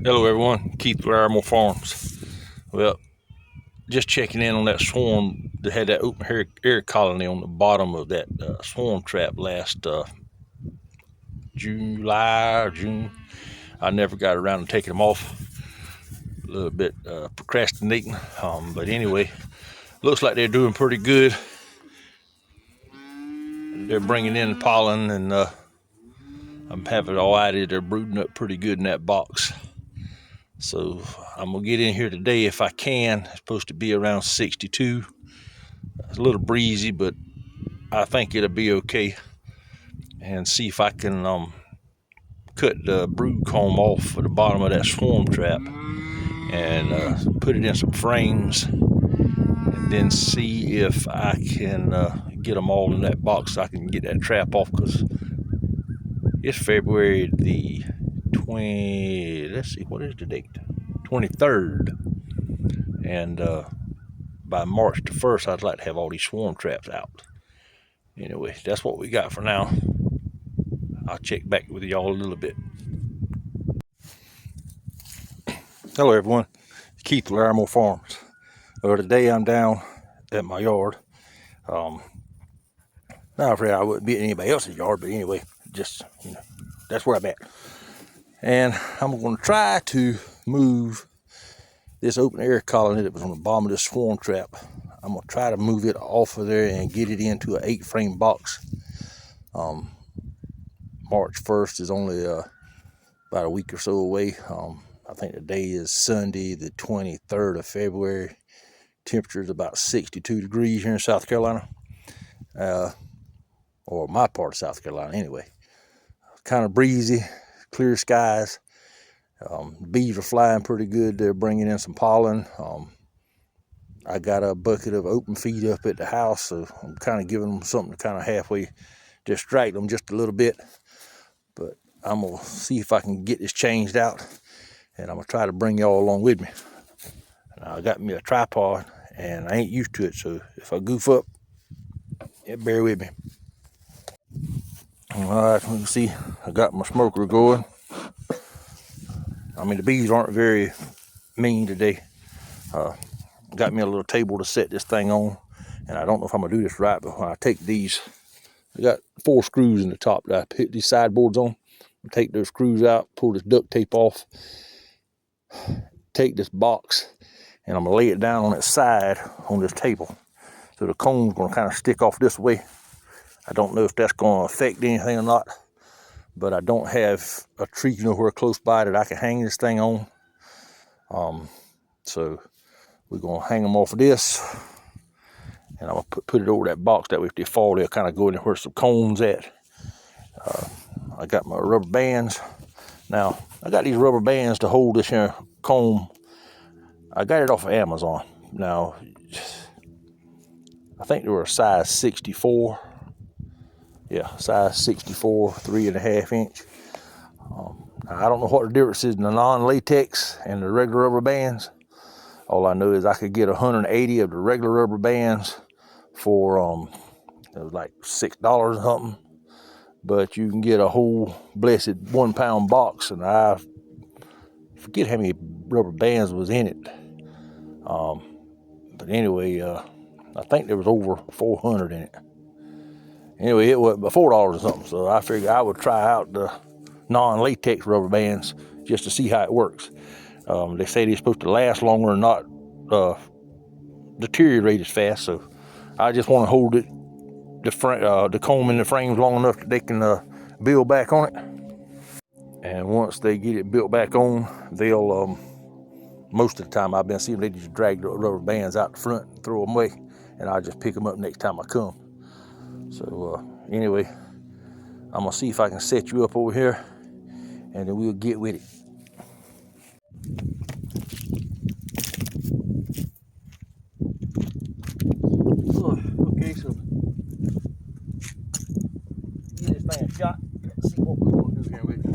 Hello everyone, Keith with Armor Farms. Well, just checking in on that swarm that had that open air colony on the bottom of that swarm trap last July or June. I never got around to taking them off. A little bit procrastinating, but anyway, looks like they're doing pretty good. They're bringing in pollen, and I'm having all idea they're brooding up pretty good in that box. So I'm gonna get in here today if I can. It's supposed to be around 62. It's a little breezy, but I think it'll be okay. And see if I can cut the brood comb off at the bottom of that swarm trap and put it in some frames, and then see if I can get them all in that box so I can get that trap off, because it's February the 20, let's see, what is the date? 23rd. And by March the 1st, I'd like to have all these swarm traps out. Anyway, that's what we got for now. I'll check back with y'all a little bit. Hello everyone, Keith with Armor Farms. Today I'm down at my yard. Not afraid I wouldn't be at anybody else's yard, but anyway, just, that's where I'm at. And I'm going to try to move this open air colony that was on the bottom of this swarm trap. I'm going to try to move it off of there and get it into an 8-frame box. March 1st is only about a week or so away. I think the day is Sunday, the 23rd of February. Temperature is about 62 degrees here in South Carolina, or my part of South Carolina anyway. Kind of breezy, clear skies. Bees are flying pretty good. They're bringing in some pollen. I got a bucket of open feed up at the house, so I'm kind of giving them something to kind of halfway distract them just a little bit. But I'm going to see if I can get this changed out, and I'm going to try to bring y'all along with me. Now, I got me a tripod, and I ain't used to it, so if I goof up, bear with me. All right, you can see I got my smoker going. I mean, the bees aren't very mean today. Got me a little table to set this thing on, and I don't know if I'm gonna do this right, but when I take these, I got 4 screws in the top that I put these sideboards on. I'll take those screws out, pull this duct tape off, take this box, and I'm gonna lay it down on its side on this table. So the comb's gonna kind of stick off this way. I don't know if that's gonna affect anything or not, but I don't have a tree nowhere close by that I can hang this thing on. So we're gonna hang them off of this, and I'm gonna put it over that box. That way if they fall, they'll kind of go in where some comb's at. I got my rubber bands. Now, I got these rubber bands to hold this here comb. I got it off of Amazon. Now, I think they were a size 64. Yeah, size 64, 3.5 inch. I don't know what the difference is in the non-latex and the regular rubber bands. All I know is I could get 180 of the regular rubber bands for it was like $6 or something. But you can get a whole blessed 1 pound box, and I forget how many rubber bands was in it. But anyway, I think there was over 400 in it. Anyway, it was $4 or something, so I figured I would try out the non-latex rubber bands just to see how it works. They say they're supposed to last longer and not deteriorate as fast, so I just want to hold it, the comb in the frames long enough that they can build back on it. And once they get it built back on, they'll, most of the time I've been seeing they just drag the rubber bands out the front and throw them away, and I'll just pick them up next time I come. So anyway, I'm gonna see if I can set you up over here, and then we'll get with it. Okay, so get this thing a shot. Let's see what we're gonna do here with it.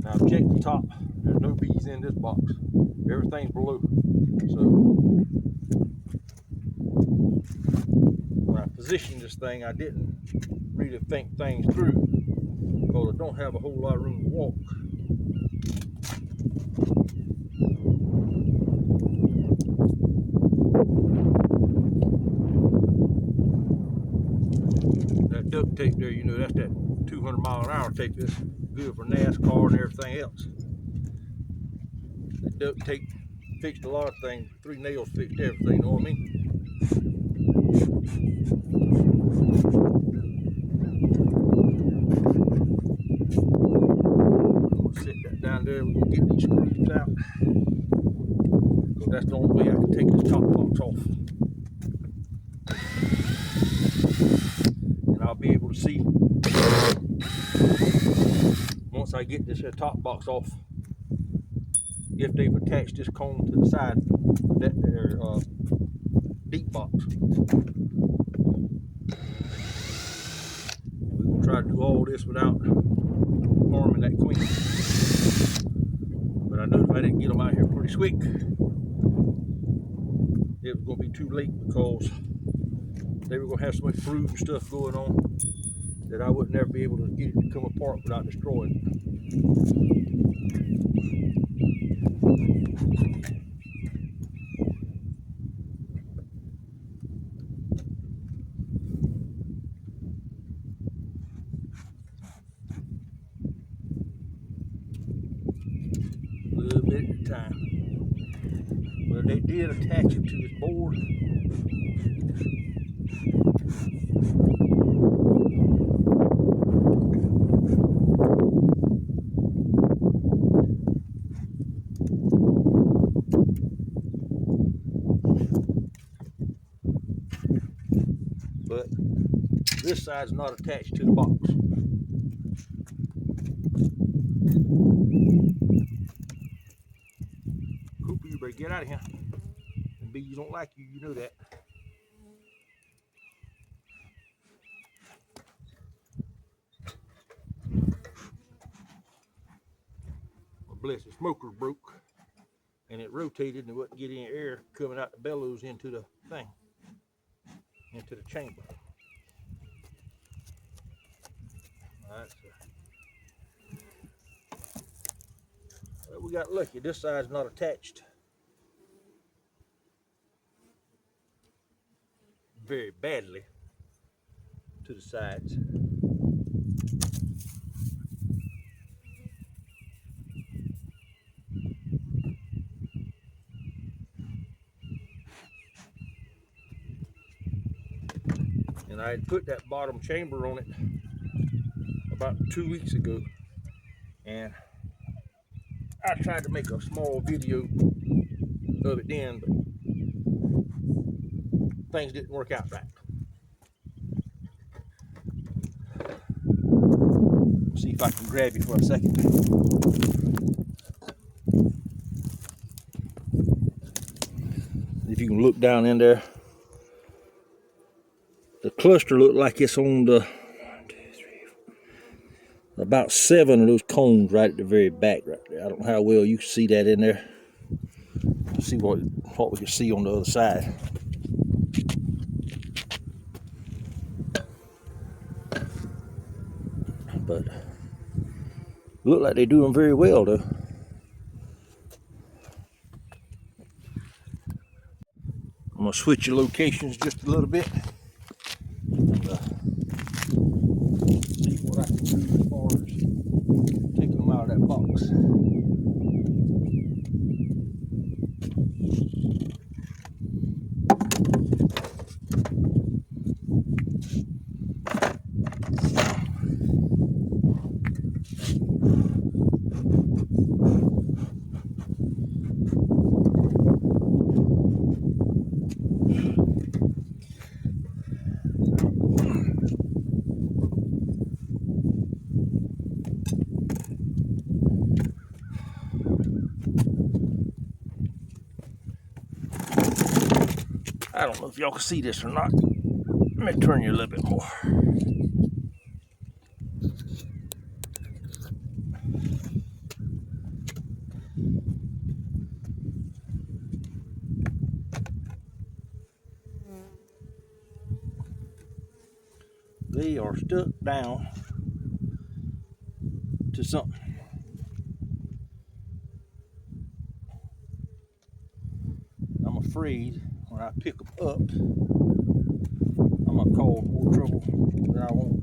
Now check the top. There's no bees in this box. Everything's below. So when I positioned this thing, I didn't really think things through because I don't have a whole lot of room to walk. That duct tape there, you know, that's that 200-mile-an-hour tape. That's good for NASCAR and everything else. That duct tape fixed a lot of things. 3 nails fixed everything, you know what I mean? I'm gonna set that down there. We're gonna get these screws out. Because that's the only way I can take this top box off. And I'll be able to see once I get this here top box off if they've attached this cone to the side of that there deep box. We're gonna try to do all this without harming that queen. But I knew if I didn't get them out here pretty quick, it was gonna be too late because they were gonna have so much brood and stuff going on that I would never be able to get it to come apart without destroying it. A little bit at a time. But they did attach it to this board. But this side's not attached to the box. Cooper, you better get out of here. And bees don't like you, you know that. Well, bless the smoker broke. And it rotated and it wouldn't get any air coming out the bellows into the thing, into the chamber. Alright, so we got lucky. This side's not attached very badly to the sides. And I had put that bottom chamber on it about 2 weeks ago, and I tried to make a small video of it then, but things didn't work out right. See if I can grab you for a second. If you can look down in there, the cluster looked like it's on the 1, 2, 3, 4, about 7 of those cones right at the very back right there. I don't know how well you can see that in there. Let's see what we can see on the other side. But look like they're doing very well though. I'm gonna switch your locations just a little bit. And, see what I can do as far as taking them out of that box. I don't know if y'all can see this or not. Let me turn you a little bit more. They are stuck down to something. I'm afraid when I pick them up, I'm gonna cause more trouble than I want.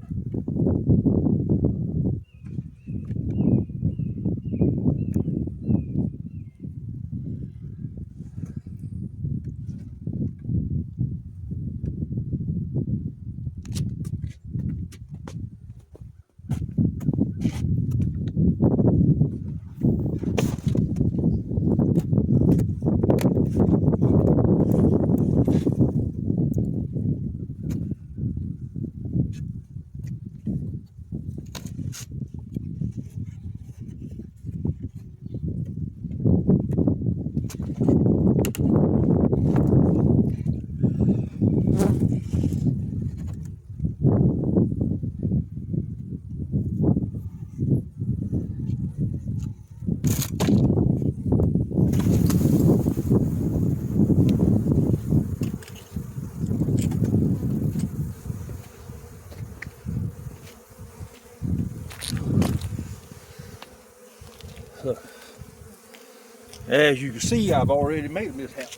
As you can see, I've already made a mishap.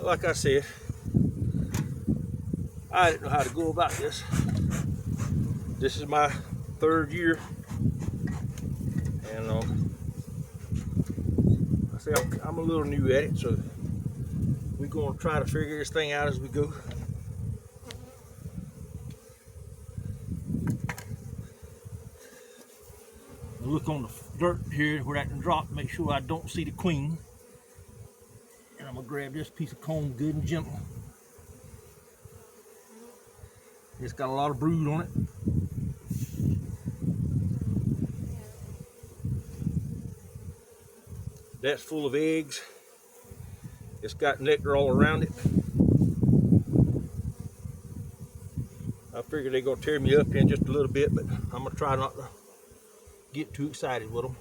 Like I said, I didn't know how to go about this. This is my 3rd year, and I say I'm a little new at it, so we're going to try to figure this thing out as we go. Look on the dirt here where that can drop, make sure I don't see the queen. And I'm gonna grab this piece of comb good and gentle. It's got a lot of brood on it. That's full of eggs. It's got nectar all around it. I figure they're gonna tear me up in just a little bit, but I'm gonna try not to get too excited with them.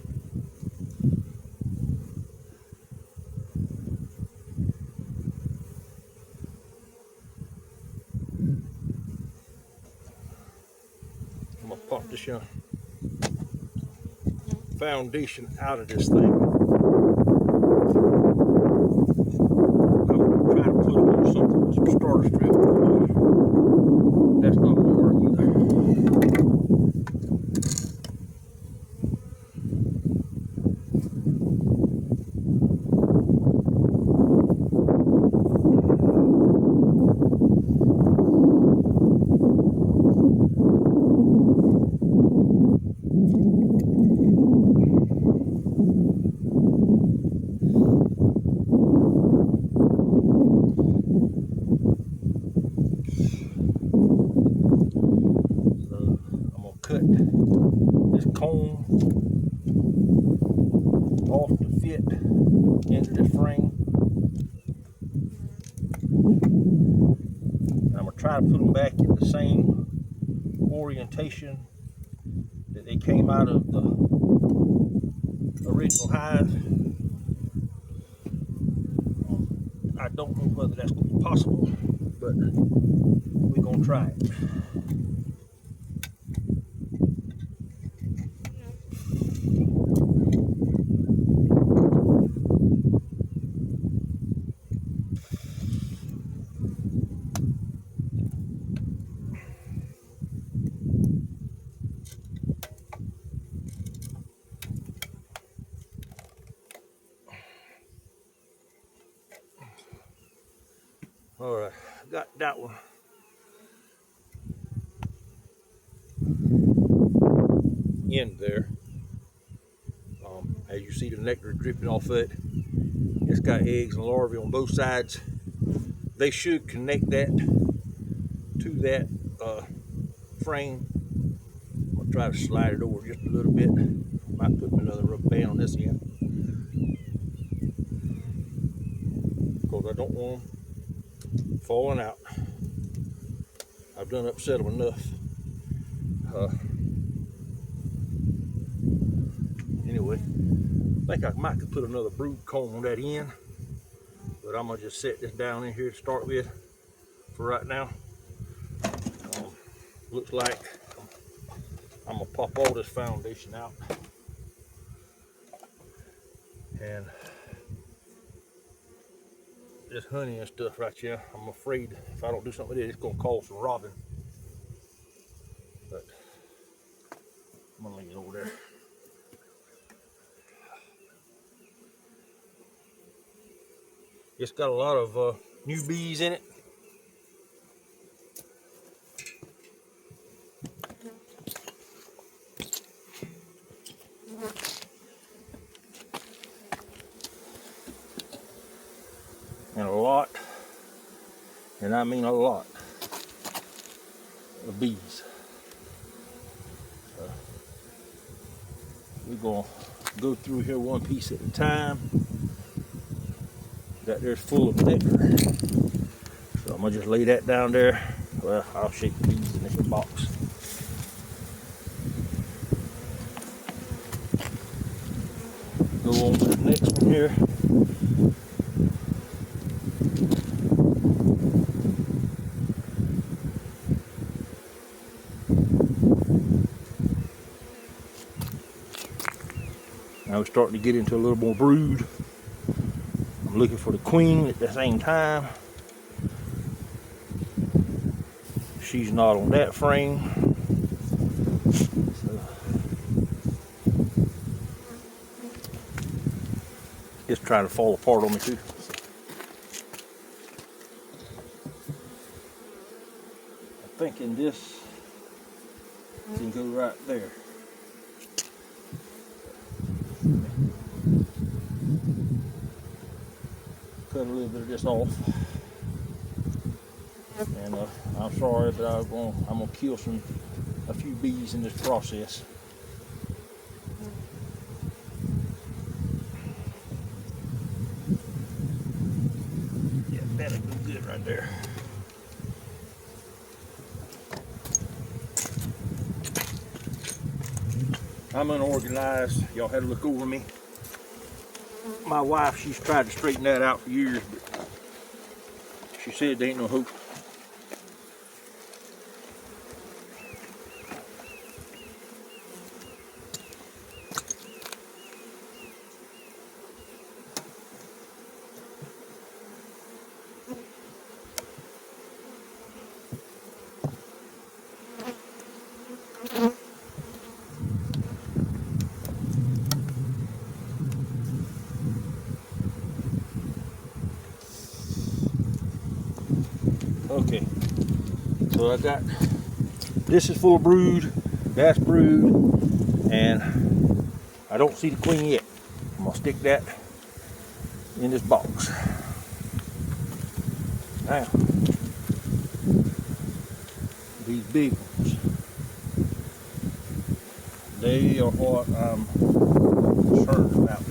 I'm gonna pop this foundation out of this thing. I'm trying to put it on something with some starter strip. That's not gonna work either. Cut this comb off to fit into this frame. I'm gonna try to put them back in the same orientation that they came out of the original hive. I don't know whether that's gonna be possible, but we're gonna try it. All right, got that one. In there. As you see, the nectar dripping off of it. It's got eggs and larvae on both sides. They should connect that to that frame. I'm gonna try to slide it over just a little bit. Might put another rubber band on this end, because I don't want them falling out. I've done upset them enough. anyway. I think I might could put another brood comb on that end, but I'm gonna just set this down in here to start with for right now. Looks like I'm gonna pop all this foundation out, and this honey and stuff right here, I'm afraid if I don't do something with it, it's gonna cause some robbing. But I'm gonna leave it over there. It's got a lot of new bees in it. And a lot, and I mean a lot, of bees. We're gonna go through here one piece at a time. That there's full of nectar. So I'm gonna just lay that down there. Well, I'll shake the bees in this box. Go on to the next one here. Now we're starting to get into a little more brood. I'm looking for the queen at the same time. She's not on that frame. So it's trying to fall apart on me too. So I'm thinking this can go right there. Cut a little bit of this off, and I'm sorry, but I'm gonna kill a few bees in this process. Yeah, that'll go good right there. I'm unorganized. Y'all had to look over me. My wife, she's tried to straighten that out for years, but she said there ain't no hope. Okay, so I got, this is full of brood, that's brood, and I don't see the queen yet. I'm gonna stick that in this box. Now, these big ones, they are what I'm concerned about.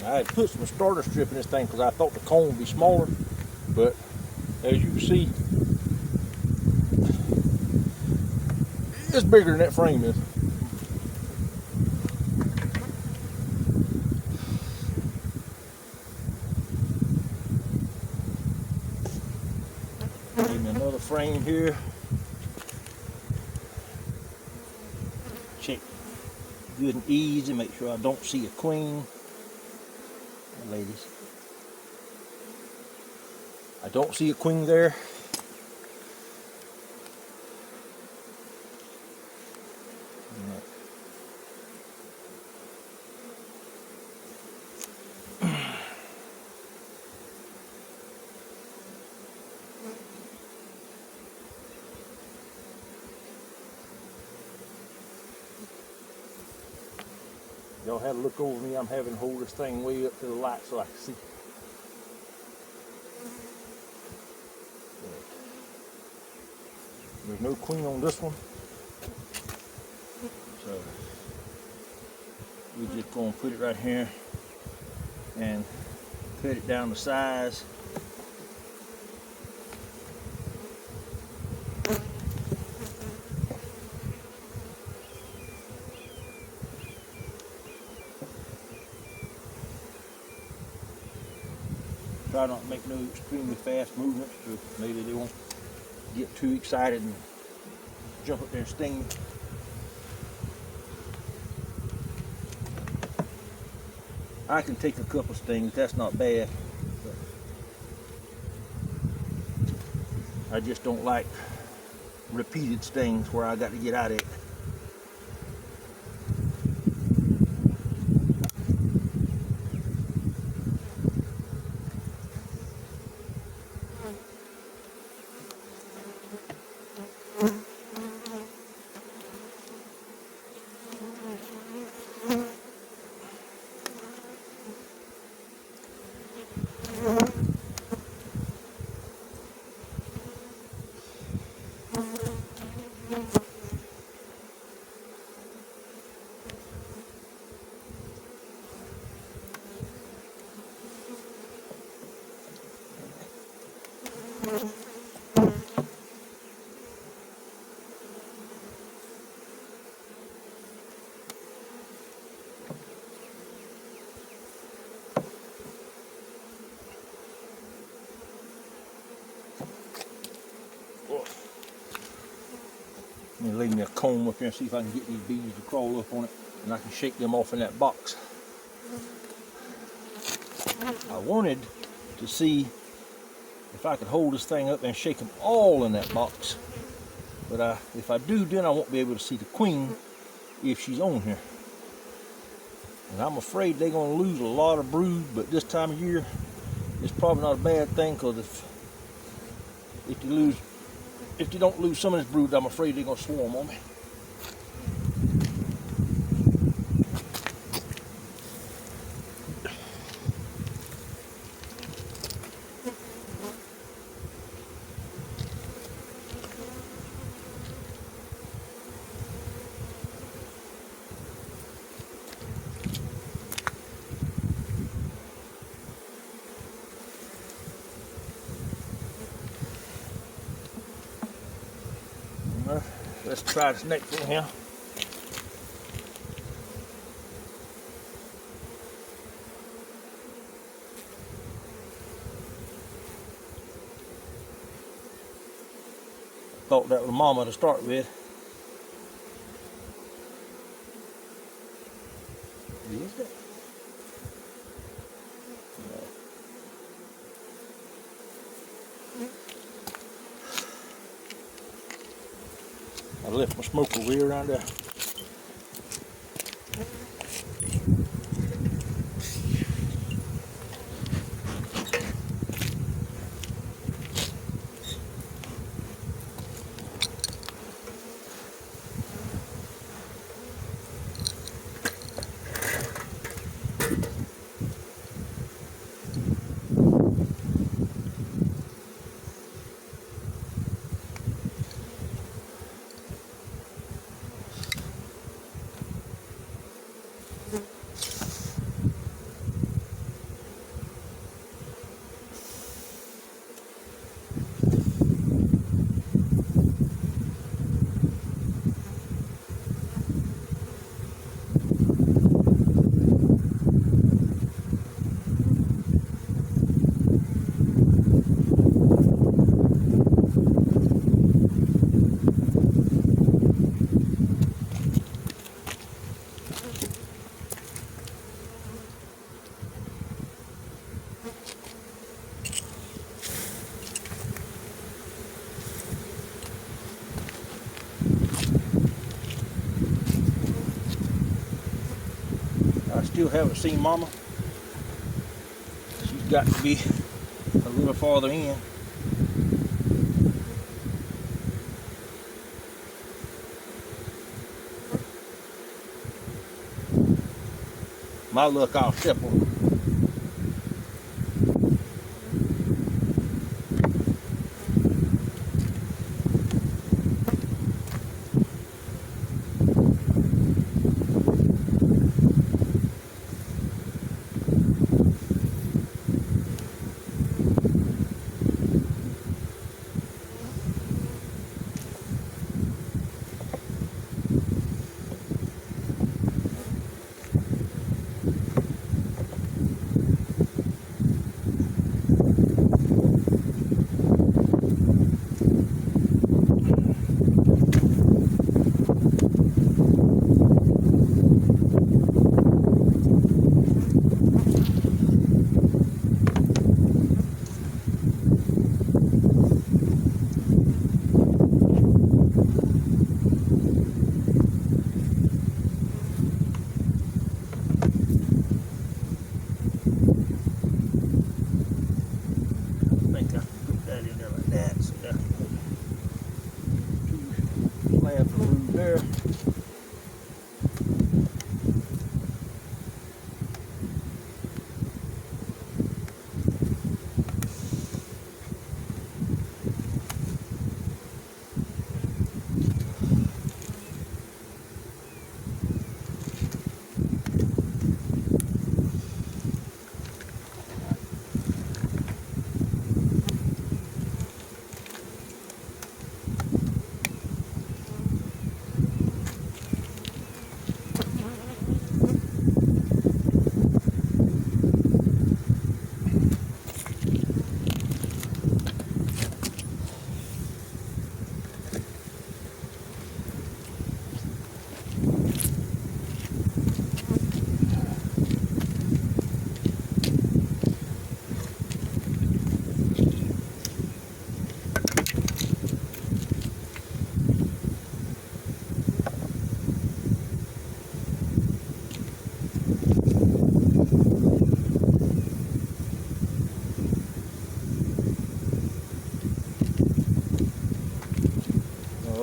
I had put some starter strip in this thing because I thought the cone would be smaller, but as you can see, it's bigger than that frame is. Give me another frame here. Check good and easy, make sure I don't see a queen. Ladies, I don't see a queen there. Y'all had to look over me. I'm having to hold this thing way up to the light so I can see. There's no queen on this one. So So we're just going to put it right here and cut it down to size. Try not to make no extremely fast movements, so maybe they won't get too excited and jump up there and sting me. I can take a couple stings, that's not bad. But I just don't like repeated stings where I got to get out of it. Let me leave me a comb up here and see if I can get these bees to crawl up on it, and I can shake them off in that box. I wanted to see if I could hold this thing up and shake them all in that box, but if I do, then I won't be able to see the queen if she's on here. And I'm afraid they're going to lose a lot of brood, but this time of year it's probably not a bad thing, because if they don't lose some of this brood, I'm afraid they're going to swarm on me. Let's try this next one here. Thought that was mama to start with. Is it? I left my smoker way around there. I still haven't seen mama. She's got to be a little farther in. My luck, I'll step on her.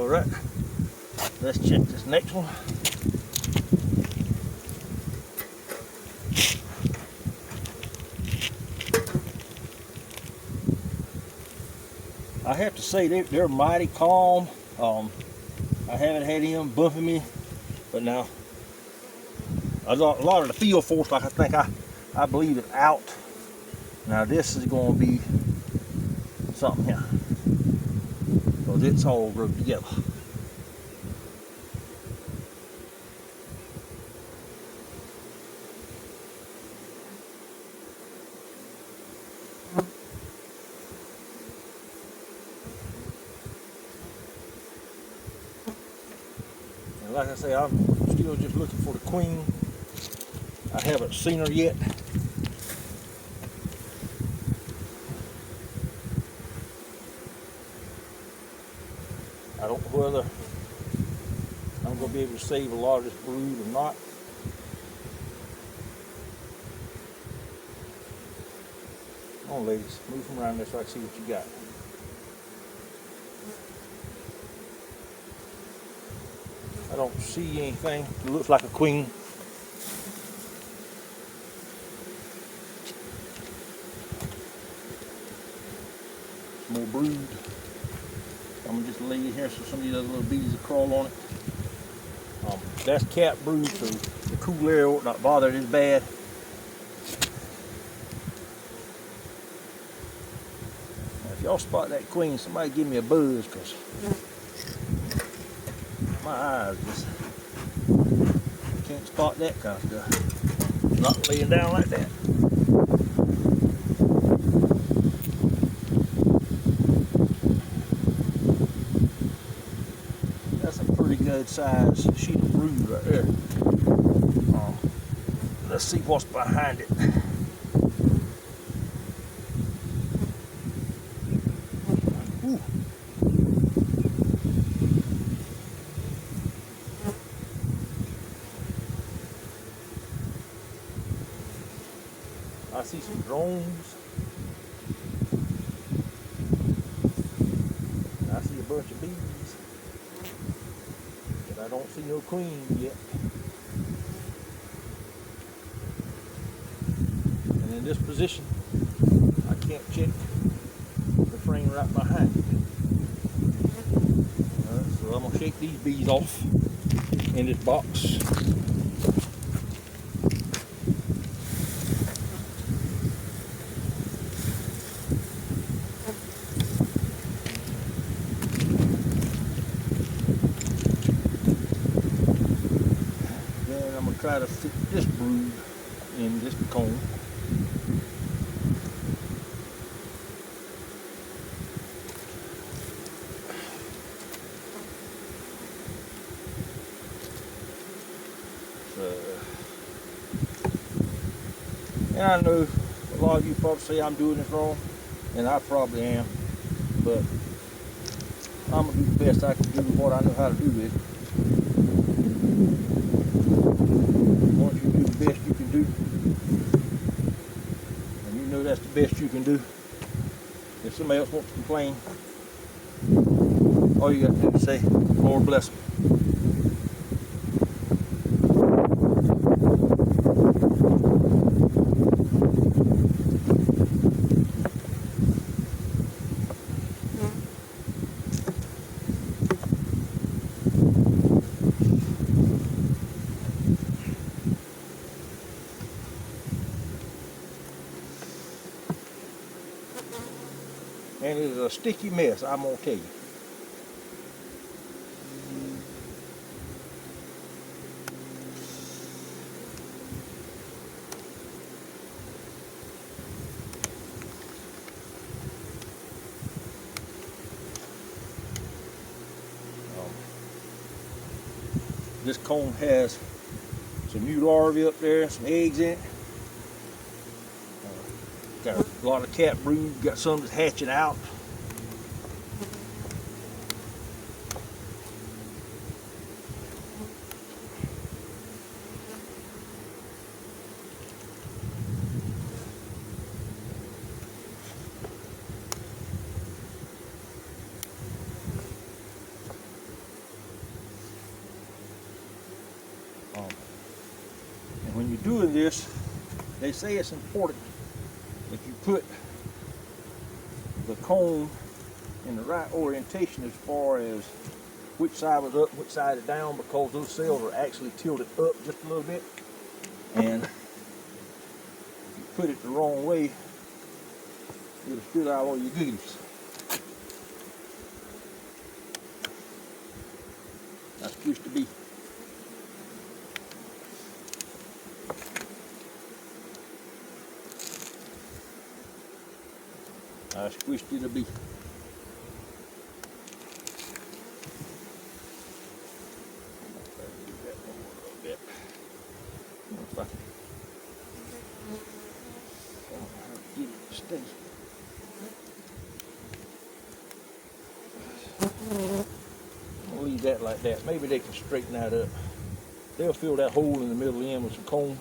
All right, let's check this next one. I have to say they're mighty calm. I haven't had him bumping me, but now a lot of the field force, like I believe it's out. Now this is going to be something here, because it's all grouped together. And like I say, I'm still just looking for the queen. I haven't seen her yet. I don't know whether I'm going to be able to save a lot of this brood or not. Come on, ladies, move from around there so I can see what you got. I don't see anything. It looks like a queen. Some more brood. I'm gonna just lay it here so some of these other little bees will crawl on it. That's cat brood, so the cool air will not bother it as bad. Now, if y'all spot that queen, somebody give me a buzz, because my eyes just can't spot that kind of stuff. Not laying down like that. That's a pretty good size sheet of brood right there. Let's see what's behind it. Ooh. I see some drones. I see a bunch of bees. But I don't see no queen yet. And in this position, I can't check the frame right behind it. So I'm going to shake these bees off in this box. Try to fit this brood in this cone. And I know a lot of you probably say I'm doing this wrong, and I probably am, but I'm gonna do the best I can do with what I know how to do with it. Once you do the best you can do, and you know that's the best you can do, if somebody else wants to complain, all you got to do is say, Lord bless them. And it is a sticky mess, I'm going to tell you. This cone has some new larvae up there, some eggs in it. Got a lot of cat brood, got some that's hatching out. this. They say it's important that you put the comb in the right orientation as far as which side was up, which side is down, because those cells are actually tilted up just a little bit. And if you put it the wrong way, it'll spit out all your goodies. That's supposed to be. I squished it a bit. I'll leave that like that. Maybe they can straighten that up. They'll fill that hole in the middle end with some comb.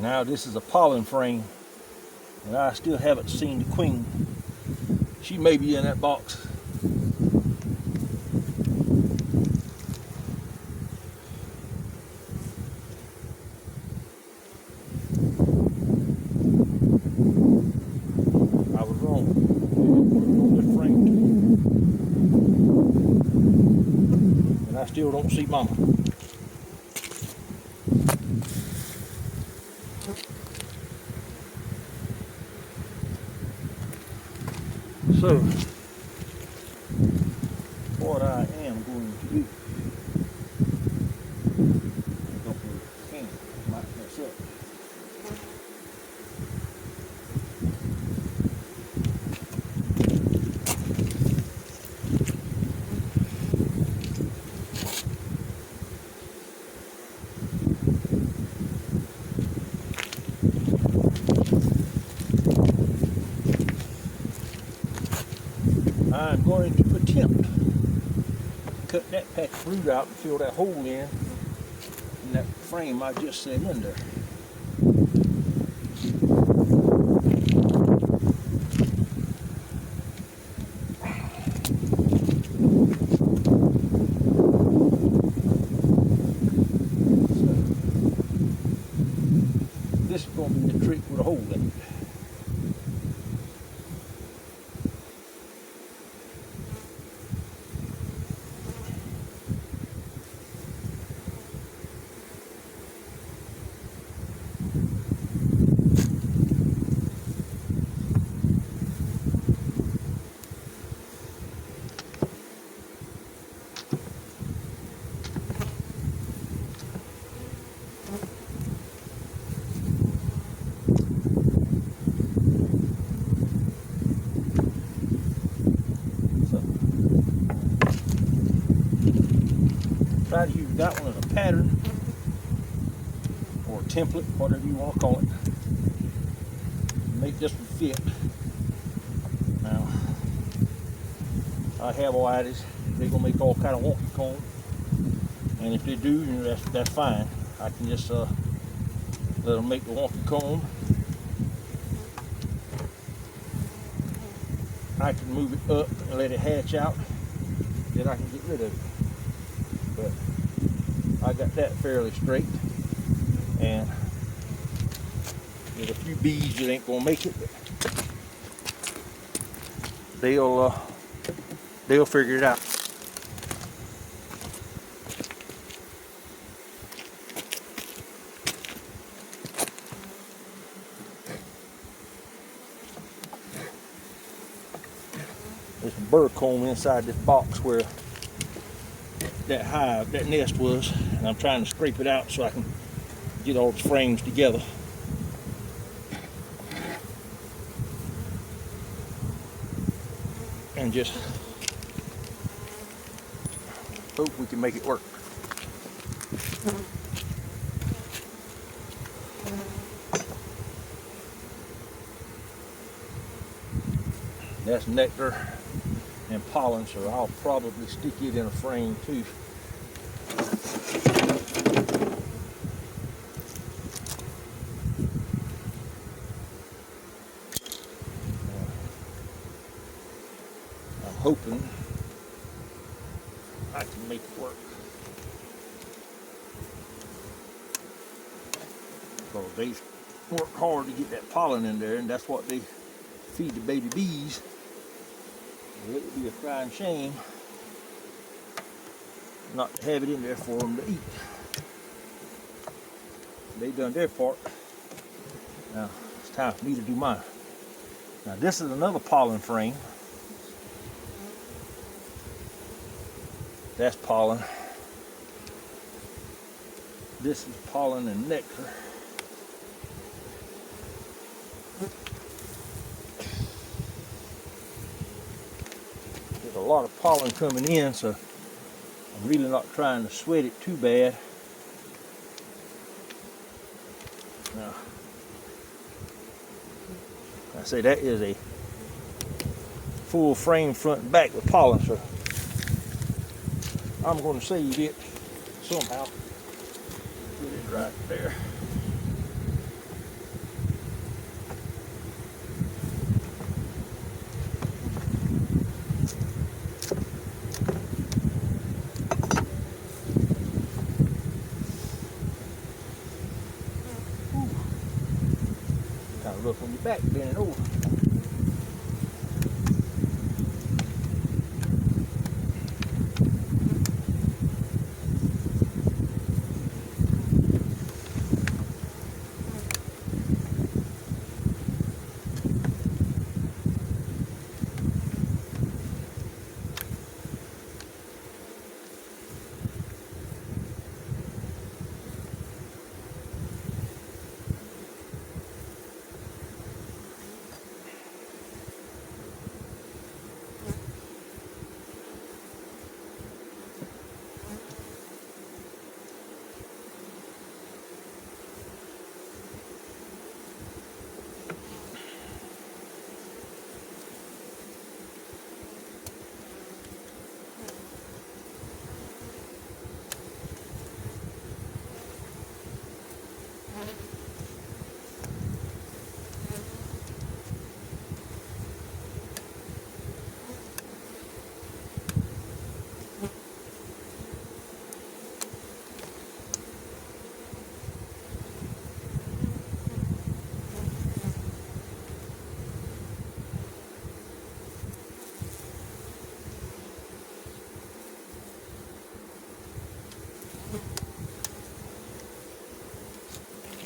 Now this is a pollen frame, and I still haven't seen the queen. She may be in that box. I was wrong. This frame too. And I still don't see mama. So, what I am going to do, don't move the camera, I might mess up. I'm going to attempt to cut that patch of root out and fill that hole in that frame I just set in there. So, this is going to be the trick with a hole in it. Try to use that one as a pattern or a template, whatever you want to call it. Make this one fit. Now, I have whiteys. They're gonna make all kind of wonky comb, and if they do, you know, that's fine. I can just let them make the wonky comb. I can move it up and let it hatch out. Then I can get rid of it. But I got that fairly straight, and there's a few bees that ain't gonna make it, but they'll figure it out. There's some burr comb inside this box where that hive, that nest was, and I'm trying to scrape it out so I can get all the frames together. and just hope we can make it work. That's nectar and pollen, so I'll probably stick it in a frame too. I'm hoping I can make it work. Because they work hard to get that pollen in there, and that's what they feed the baby bees. It would be a crying shame not to have it in there for them to eat. They've done their part. Now it's time for me to do mine. Now this is another pollen frame. That's pollen. This is pollen and nectar. There's a lot of pollen coming in, so I'm really not trying to sweat it too bad. Now, I say that is a full frame front and back with pollen, so I'm going to save it somehow. Put it right there. Kind of rough on your back, bending over.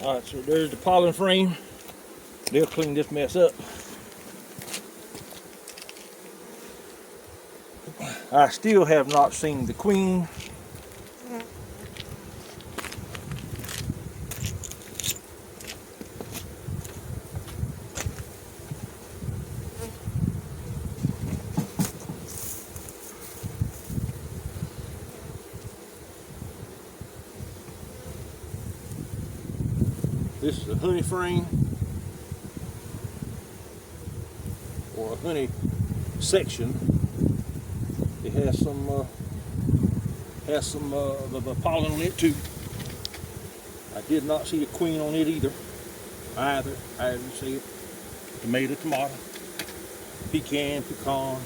Alright, so there's the pollen frame. They'll clean this mess up. I still have not seen the queen. This is a honey frame, or a honey section. It has some pollen on it too. I did not see a queen on it either. I didn't see it. Tomato, tomato, pecan, pecan.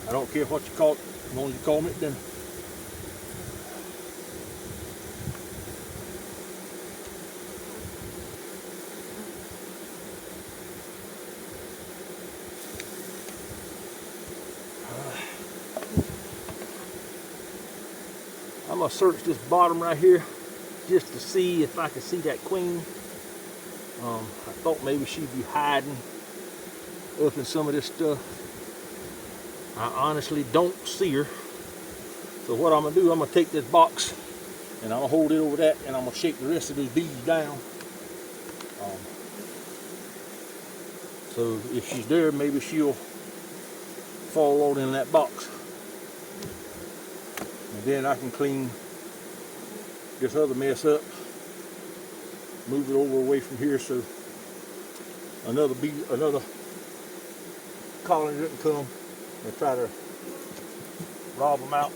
I don't care what you call it, as long as you call me then. I'm gonna search this bottom right here just to see if I can see that queen. I thought maybe she'd be hiding up in some of this stuff. I honestly don't see her. So what I'm gonna do, I'm gonna take this box and I'm gonna hold it over that, and I'm gonna shake the rest of those bees down. So if she's there, maybe she'll fall out in that box. And then I can clean this other mess up, move it over away from here so another colony doesn't come and try to rob them out.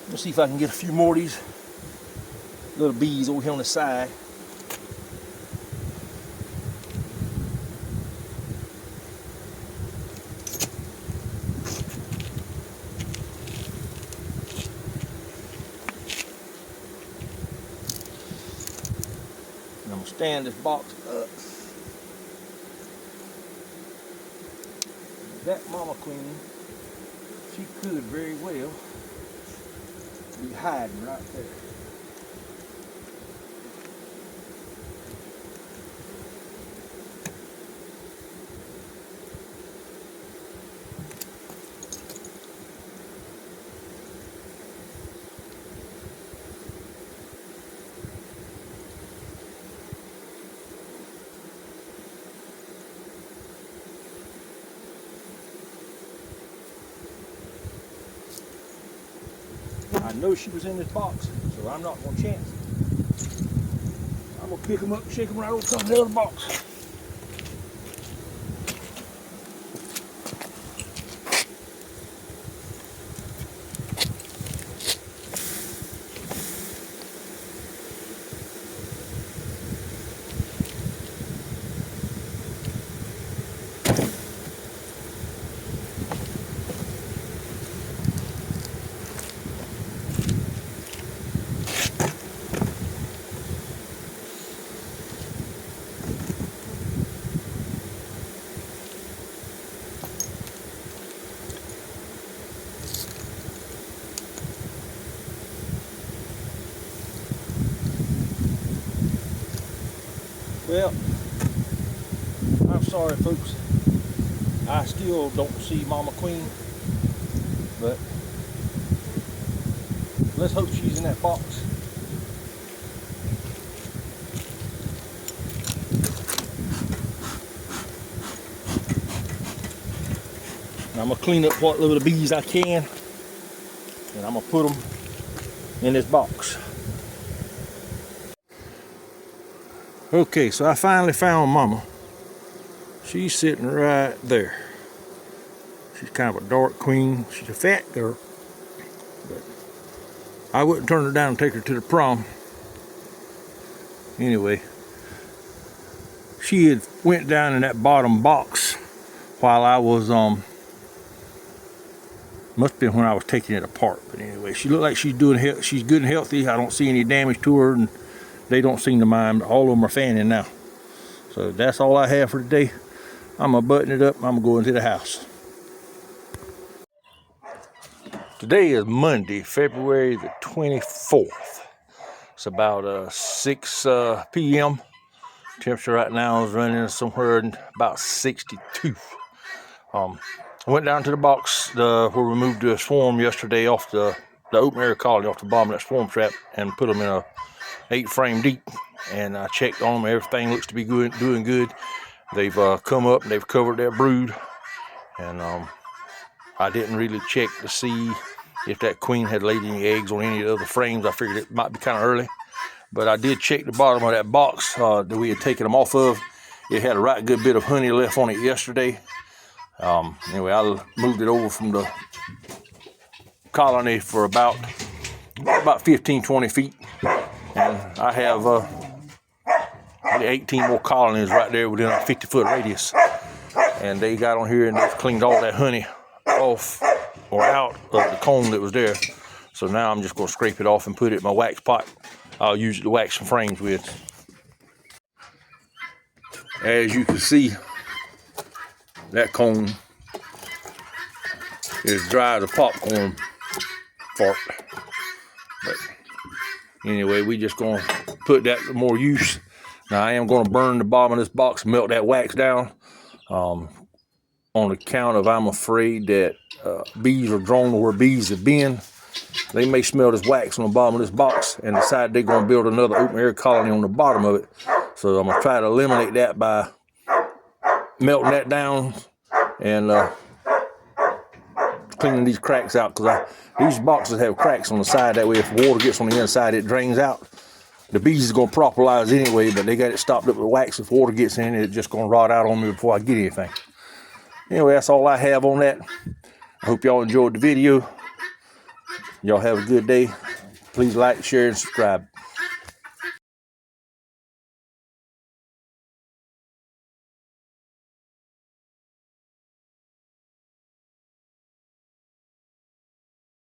Let's see if I can get a few more of these little bees over here on the side. And I'm gonna stand this box up. That mama queen, she could very well be hiding right there. I know she was in this box, so I'm not gonna chance it. I'm gonna pick them up and shake them right over to the other box. Well, I'm sorry folks, I still don't see Mama Queen, but let's hope she's in that box. And I'm gonna clean up what little bees I can, and I'm gonna put them in this box. Okay, so I finally found Mama. She's sitting right there. She's kind of a dark queen. She's a fat girl, but I wouldn't turn her down and take her to the prom. Anyway, she had went down in that bottom box while I was must have been when I was taking it apart. But anyway, she looked like she's she's good and healthy. I don't see any damage to her, and they don't seem to mind. All of them are fanning now. So that's all I have for today. I'm gonna button it up. I'm gonna go into the house. Today is Monday, February the 24th. It's about 6 p.m. Temperature right now is running somewhere about 62. I went down to the box where we moved the swarm yesterday off the open air colony off the bottom of that swarm trap and put them in a 8 frame deep. And I checked on them. Everything looks to be doing good. They've come up and they've covered their brood. And I didn't really check to see if that queen had laid any eggs on any of the other frames. I figured it might be kind of early. But I did check the bottom of that box that we had taken them off of. It had a right good bit of honey left on it yesterday. Anyway, I moved it over from the colony for about 15-20 feet. And I have 18 more colonies right there within a 50-foot radius. And they got on here and they've cleaned all that honey off or out of the comb that was there. So now I'm just going to scrape it off and put it in my wax pot. I'll use it to wax some frames with. As you can see, that cone is dry as a popcorn fart. But anyway, we just gonna put that to more use. Now I am gonna burn the bottom of this box and melt that wax down. On account of I'm afraid that bees are drawn to where bees have been. They may smell this wax on the bottom of this box and decide they're going to build another open air colony on the bottom of it. So I'm going to try to eliminate that by melting that down and cleaning these cracks out, because these boxes have cracks on the side. That way if water gets on the inside, it drains out. The bees is going to propolize anyway, but they got it stopped up with wax. If water gets in, it's just going to rot out on me before I get anything. Anyway, that's all I have on that. I hope y'all enjoyed the video. Y'all have a good day. Please like, share, and subscribe.